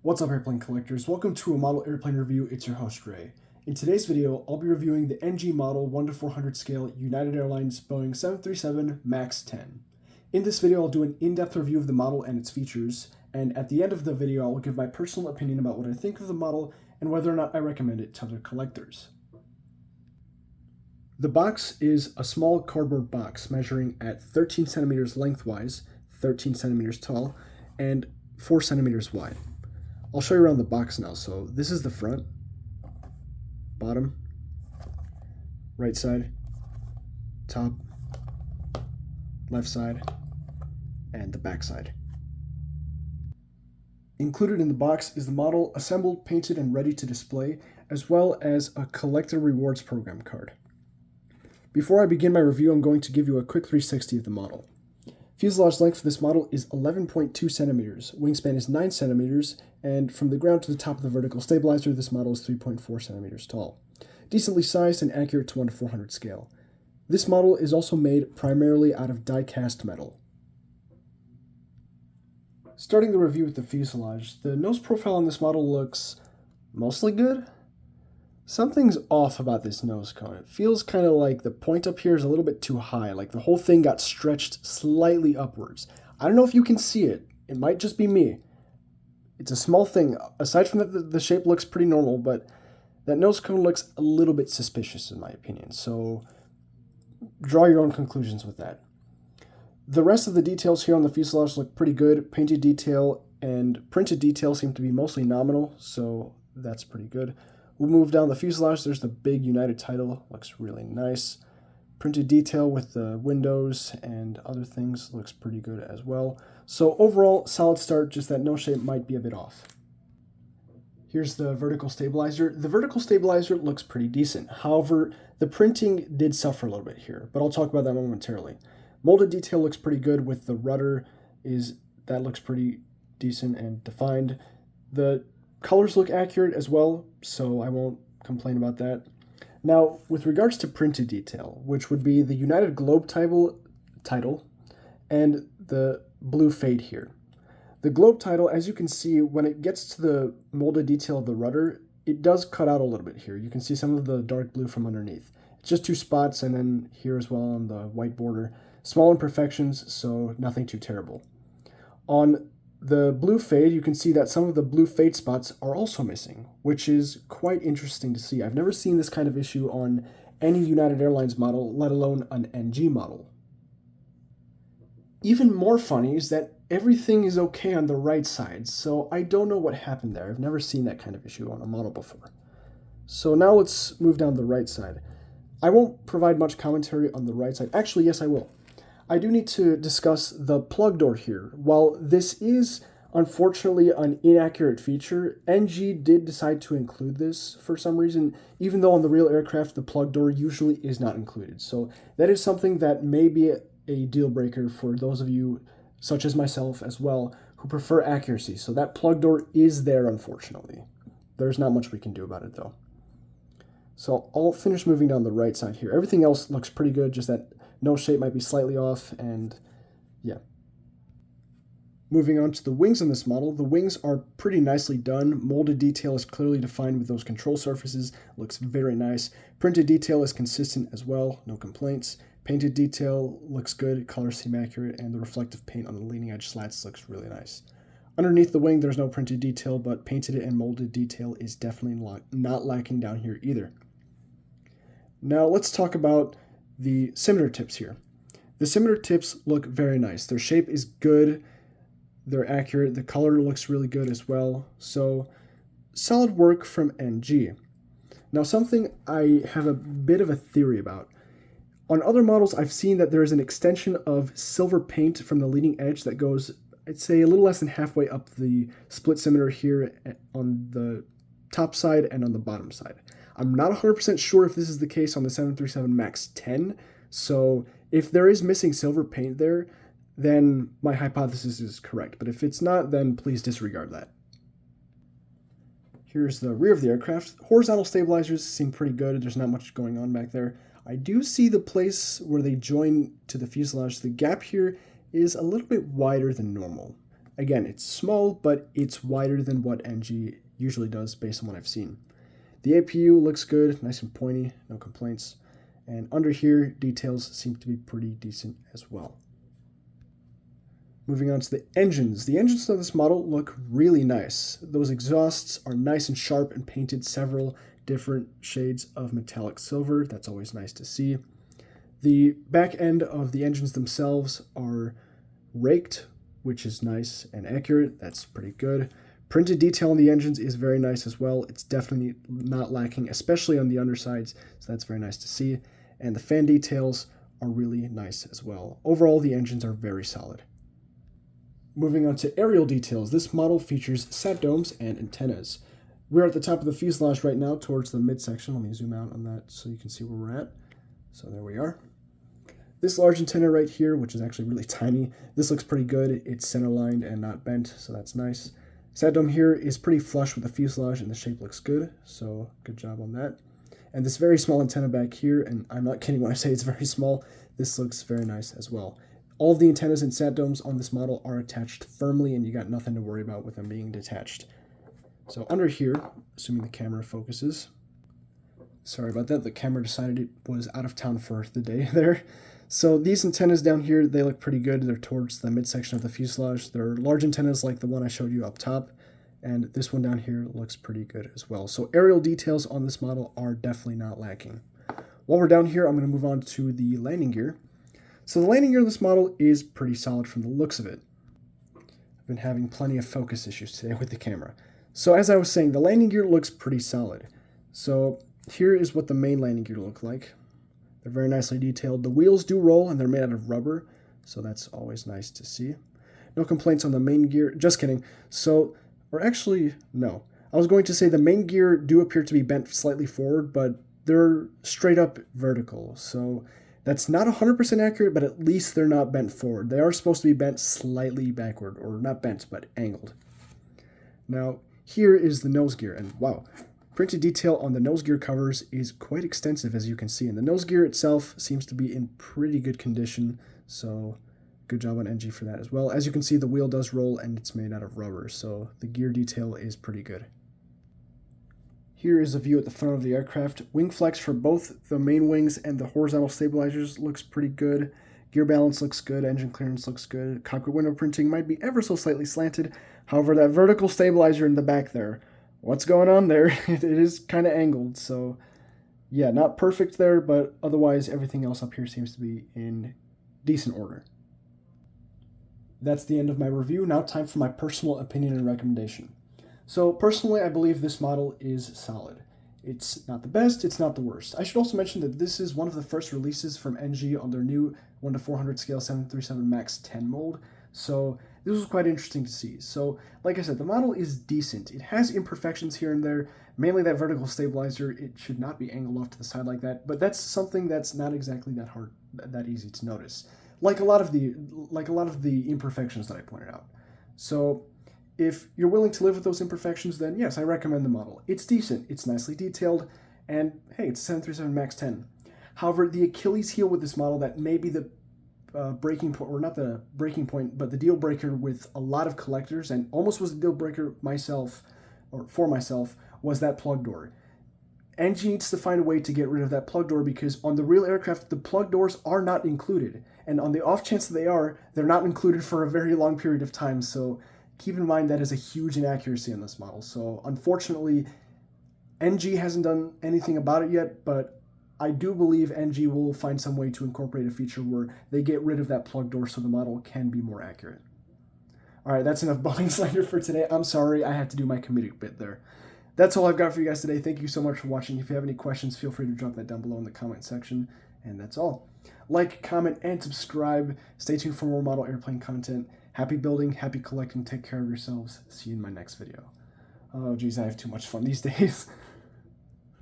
What's up, airplane collectors? Welcome to a model airplane review. It's your host, Ray. In today's video, I'll be reviewing the NG model 1:400 scale United Airlines Boeing 737 MAX-10. In this video, I'll do an in-depth review of the model and its features, and at the end of the video, I will give my personal opinion about what I think of the model and whether or not I recommend it to other collectors. The box is a small cardboard box measuring at 13 centimeters lengthwise, 13 centimeters tall, and 4 centimeters wide. I'll show you around the box now. So this is the front, bottom, right side, top, left side, and the back side. Included in the box is the model assembled, painted, and ready to display, as well as a collector rewards program card. Before I begin my review, I'm going to give you a quick 360 of the model. Fuselage length for this model is 11.2 centimeters, wingspan is 9 centimeters, and from the ground to the top of the vertical stabilizer, this model is 3.4 centimeters tall. Decently sized and accurate to 1:400 scale. This model is also made primarily out of die-cast metal. Starting the review with the fuselage, the nose profile on this model looks mostly good. Something's off about this nose cone. It feels kind of like the point up here is a little bit too high, like the whole thing got stretched slightly upwards. I don't know if you can see it. It might just be me. It's a small thing. Aside from that, the shape looks pretty normal, but that nose cone looks a little bit suspicious in my opinion. So draw your own conclusions with that. The rest of the details here on the fuselage look pretty good. Painted detail and printed detail seem to be mostly nominal, so that's pretty good. We'll move down the fuselage. There's the big United title. Looks really nice. Printed detail with the windows and other things looks pretty good as well. So overall, solid start, just that nose shape might be a bit off. Here's the vertical stabilizer. The vertical stabilizer looks pretty decent. However, the printing did suffer a little bit here, but I'll talk about that momentarily. Molded detail looks pretty good with the rudder. That looks pretty decent and defined. The colors look accurate as well, so I won't complain about that. Now, with regards to printed detail, which would be the United Globe title and the blue fade here. The Globe title, as you can see, when it gets to the molded detail of the rudder, it does cut out a little bit here. You can see some of the dark blue from underneath. It's just 2 spots, and then here as well on the white border. Small imperfections, so nothing too terrible. On the blue fade, you can see that some of the blue fade spots are also missing, which is quite interesting to see. I've never seen this kind of issue on any United Airlines model, let alone an NG model. Even more funny is that everything is okay on the right side, so I don't know what happened there. I've never seen that kind of issue on a model before. So now let's move down the right side. I won't provide much commentary on the right side. Actually, yes, I will. I do need to discuss the plug door here. While this is unfortunately an inaccurate feature, NG did decide to include this for some reason, even though on the real aircraft the plug door usually is not included. So that is something that may be a deal breaker for those of you, such as myself as well, who prefer accuracy. So that plug door is there, unfortunately. There's not much we can do about it though. So I'll finish moving down the right side here. Everything else looks pretty good, just that nose shape might be slightly off, and yeah. Moving on to the wings on this model, the wings are pretty nicely done. Molded detail is clearly defined with those control surfaces, looks very nice. Printed detail is consistent as well, no complaints. Painted detail looks good, colors seem accurate, and the reflective paint on the leading edge slats looks really nice. Underneath the wing, there's no printed detail, but painted and molded detail is definitely not lacking down here either. Now let's talk about the scimitar tips here. The scimitar tips look very nice. Their shape is good. They're accurate. The color looks really good as well. So solid work from NG. Now something I have a bit of a theory about. On other models, I've seen that there is an extension of silver paint from the leading edge that goes, I'd say, a little less than halfway up the split scimitar here on the top side and on the bottom side. I'm not 100% sure if this is the case on the 737 MAX-10, so if there is missing silver paint there, then my hypothesis is correct. But if it's not, then please disregard that. Here's the rear of the aircraft. Horizontal stabilizers seem pretty good. There's not much going on back there. I do see the place where they join to the fuselage. The gap here is a little bit wider than normal. Again, it's small, but it's wider than what NG usually does based on what I've seen. The APU looks good, nice and pointy, no complaints. And under here, details seem to be pretty decent as well. Moving on to the engines. The engines of this model look really nice. Those exhausts are nice and sharp and painted several different shades of metallic silver. That's always nice to see. The back end of the engines themselves are raked, which is nice and accurate. That's pretty good. Printed detail on the engines is very nice as well. It's definitely not lacking, especially on the undersides, so that's very nice to see. And the fan details are really nice as well. Overall, the engines are very solid. Moving on to aerial details, this model features sat domes and antennas. We're at the top of the fuselage right now towards the midsection. Let me zoom out on that so you can see where we're at. So there we are. This large antenna right here, which is actually really tiny, this looks pretty good. It's center lined and not bent, so that's nice. Sat dome here is pretty flush with the fuselage and the shape looks good, so good job on that. And this very small antenna back here, and I'm not kidding when I say it's very small, this looks very nice as well. All of the antennas and sat domes on this model are attached firmly, and you got nothing to worry about with them being detached. So under here, assuming the camera focuses, sorry about that, the camera decided it was out of town for the day there. So these antennas down here, they look pretty good. They're towards the midsection of the fuselage. They're large antennas like the one I showed you up top, and this one down here looks pretty good as well. So aerial details on this model are definitely not lacking. While we're down here, I'm going to move on to the landing gear. So the landing gear of this model is pretty solid from the looks of it. I've been having plenty of focus issues today with the camera. So as I was saying, the landing gear looks pretty solid. So here is what the main landing gear look like. They're very nicely detailed. The wheels do roll and they're made out of rubber, so that's always nice to see. No complaints on the main gear. Just kidding. So, or actually, no. I was going to say the main gear do appear to be bent slightly forward, but they're straight up vertical. So that's not 100% accurate, but at least they're not bent forward. They are supposed to be bent slightly backward, or not bent, but angled. Now, here is the nose gear, and wow. Printed detail on the nose gear covers is quite extensive, as you can see, and the nose gear itself seems to be in pretty good condition, so good job on NG for that as well. As you can see, the wheel does roll and it's made out of rubber, so the gear detail is pretty good. Here is a view at the front of the aircraft. Wing flex for both the main wings and the horizontal stabilizers looks pretty good. Gear balance looks good, engine clearance looks good. Cockpit window printing might be ever so slightly slanted. However, that vertical stabilizer in the back there, what's going on there? It is kind of angled, so yeah, not perfect there, but otherwise everything else up here seems to be in decent order. That's the end of my review. Now time for my personal opinion and recommendation. So personally, I believe this model is solid. It's not the best, it's not the worst. I should also mention that this is one of the first releases from NG on their new 1:400 scale 737 MAX-10 mold, so this was quite interesting to see. So, like I said, the model is decent. It has imperfections here and there, mainly that vertical stabilizer. It should not be angled off to the side like that, but that's something that's not exactly that easy to notice. Like a lot of the imperfections that I pointed out. So, if you're willing to live with those imperfections, then yes, I recommend the model. It's decent, it's nicely detailed, and hey, it's a 737 MAX-10. However, the Achilles heel with this model that may be the breaking point, or not the breaking point, but the deal breaker with a lot of collectors, and almost was a deal breaker for myself, was that plug door. NG needs to find a way to get rid of that plug door, because on the real aircraft, the plug doors are not included. And on the off chance that they are, they're not included for a very long period of time, so keep in mind that is a huge inaccuracy in this model. So unfortunately, NG hasn't done anything about it yet, but I do believe NG will find some way to incorporate a feature where they get rid of that plug door so the model can be more accurate. All right, that's enough Boeing slander for today. I'm sorry, I had to do my comedic bit there. That's all I've got for you guys today. Thank you so much for watching. If you have any questions, feel free to drop that down below in the comment section. And that's all. Like, comment, and subscribe. Stay tuned for more model airplane content. Happy building, happy collecting. Take care of yourselves. See you in my next video. Oh, geez, I have too much fun these days.